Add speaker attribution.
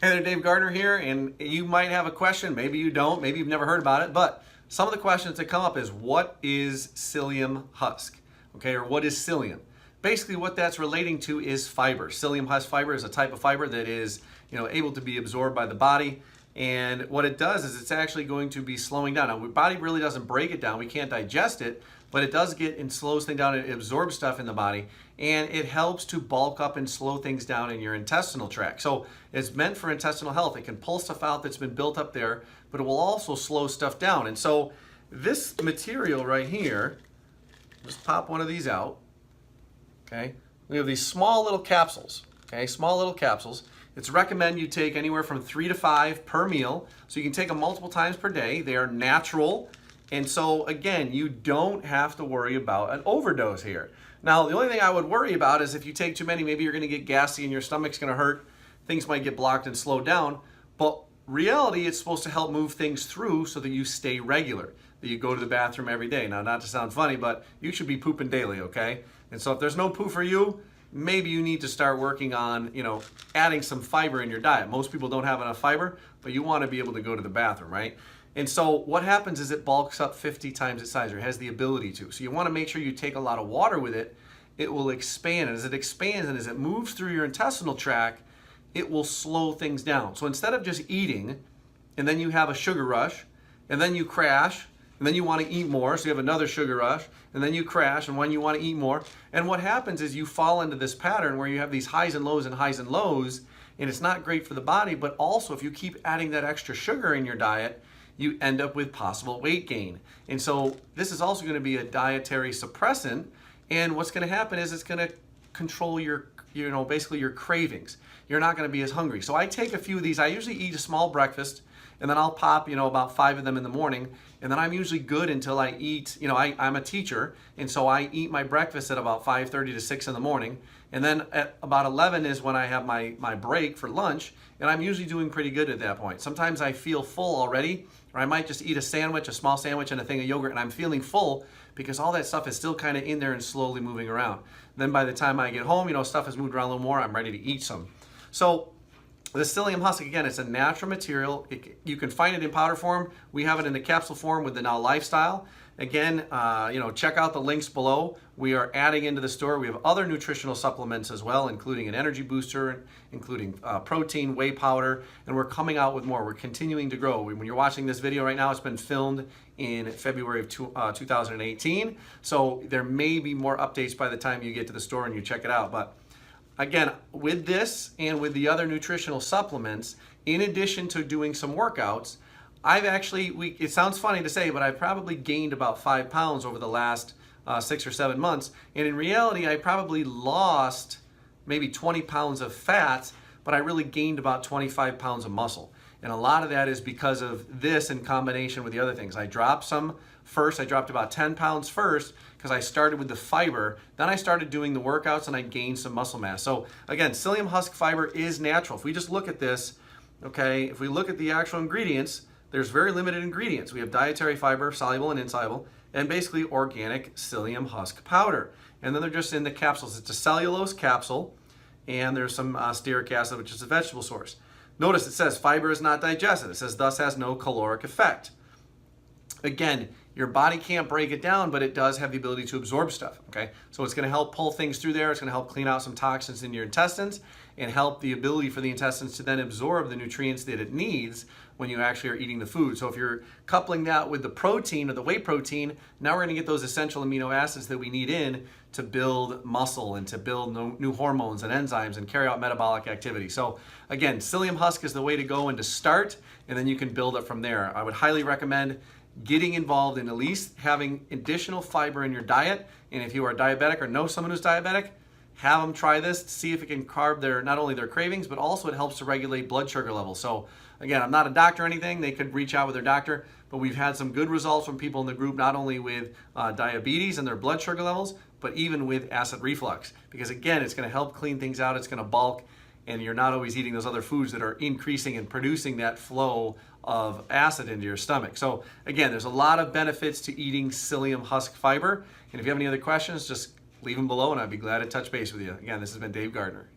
Speaker 1: Hey there, Dave Gardner here, and you might have a question, maybe you don't, maybe you've never heard about it, but some of the questions that come up is, what is psyllium husk? Okay, or what is psyllium? Basically what that's relating to is fiber. Psyllium husk fiber is a type of fiber that is, able to be absorbed by the body, and what it does is it's actually going to be slowing down. Now, the body really doesn't break it down, we can't digest it, but it does get and slows things down, it absorbs stuff in the body, and it helps to bulk up and slow things down in your intestinal tract. So it's meant for intestinal health. It can pull stuff out that's been built up there, but it will also slow stuff down. And so this material right here, just pop one of these out, okay? We have these small little capsules, okay? Small little capsules. It's recommended you take anywhere from 3 to 5 per meal, so you can take them multiple times per day. They are natural, and so again, you don't have to worry about an overdose here. Now, the only thing I would worry about is if you take too many, maybe you're gonna get gassy and your stomach's gonna hurt, things might get blocked and slowed down, but reality, it's supposed to help move things through so that you stay regular, that you go to the bathroom every day. Now, not to sound funny, but you should be pooping daily, okay? And so if there's no poo for you, maybe you need to start working on, adding some fiber in your diet. Most people don't have enough fiber, but you wanna be able to go to the bathroom, right? And so what happens is it bulks up 50 times its size, or has the ability to. So you want to make sure you take a lot of water with it. It will expand, and as it expands and as it moves through your intestinal tract, it will slow things down. So instead of just eating, and then you have a sugar rush, and then you crash, and then you want to eat more, so you have another sugar rush, and then you crash, and when you want to eat more, and what happens is you fall into this pattern where you have these highs and lows and highs and lows, and it's not great for the body, but also if you keep adding that extra sugar in your diet, you end up with possible weight gain. And so this is also going to be a dietary suppressant, and what's going to happen is it's going to control your, basically your cravings. You're not going to be as hungry. So I take a few of these. I usually eat a small breakfast, and then I'll pop, about 5 of them in the morning, and then I'm usually good until I eat, I'm a teacher, and so I eat my breakfast at about 5:30 to 6 in the morning, and then at about 11 is when I have my break for lunch, and I'm usually doing pretty good at that point. Sometimes I feel full already, or I might just eat a sandwich, a small sandwich and a thing of yogurt, and I'm feeling full because all that stuff is still kind of in there and slowly moving around. Then by the time I get home, stuff has moved around a little more, I'm ready to eat some. So the psyllium husk, again, it's a natural material. You can find it in powder form. We have it in the capsule form with the Now Lifestyle. Again, check out the links below. We are adding into the store. We have other nutritional supplements as well, including an energy booster, including protein, whey powder, and we're coming out with more. We're continuing to grow. When you're watching this video right now, it's been filmed in February of 2018. So there may be more updates by the time you get to the store and you check it out. But again, with this and with the other nutritional supplements, in addition to doing some workouts, I've actually, it sounds funny to say, but I've probably gained about 5 pounds over the last 6 or 7 months. And in reality, I probably lost maybe 20 pounds of fat, but I really gained about 25 pounds of muscle. And a lot of that is because of this in combination with the other things. I dropped some first. I dropped about 10 pounds first because I started with the fiber. Then I started doing the workouts and I gained some muscle mass. So again, psyllium husk fiber is natural. If we just look at this, okay, if we look at the actual ingredients, there's very limited ingredients. We have dietary fiber, soluble and insoluble, and basically organic psyllium husk powder. And then they're just in the capsules. It's a cellulose capsule, and there's some stearic acid, which is a vegetable source. Notice it says fiber is not digested. It says thus has no caloric effect. Again, your body can't break it down, but it does have the ability to absorb stuff, okay? So it's gonna help pull things through there. It's gonna help clean out some toxins in your intestines and help the ability for the intestines to then absorb the nutrients that it needs when you actually are eating the food. So if you're coupling that with the protein or the whey protein, now we're gonna get those essential amino acids that we need in to build muscle and to build new hormones and enzymes and carry out metabolic activity. So again, psyllium husk is the way to go and to start, and then you can build up from there. I would highly recommend getting involved in at least having additional fiber in your diet. And if you are diabetic or know someone who's diabetic, have them try this to see if it can curb not only their cravings, but also it helps to regulate blood sugar levels. So again, I'm not a doctor or anything. They could reach out with their doctor, but we've had some good results from people in the group, not only with diabetes and their blood sugar levels, but even with acid reflux. Because again, it's gonna help clean things out, it's gonna bulk, and you're not always eating those other foods that are increasing and producing that flow of acid into your stomach. So again, there's a lot of benefits to eating psyllium husk fiber. And if you have any other questions, just leave them below and I'd be glad to touch base with you. Again, this has been Dave Gardner.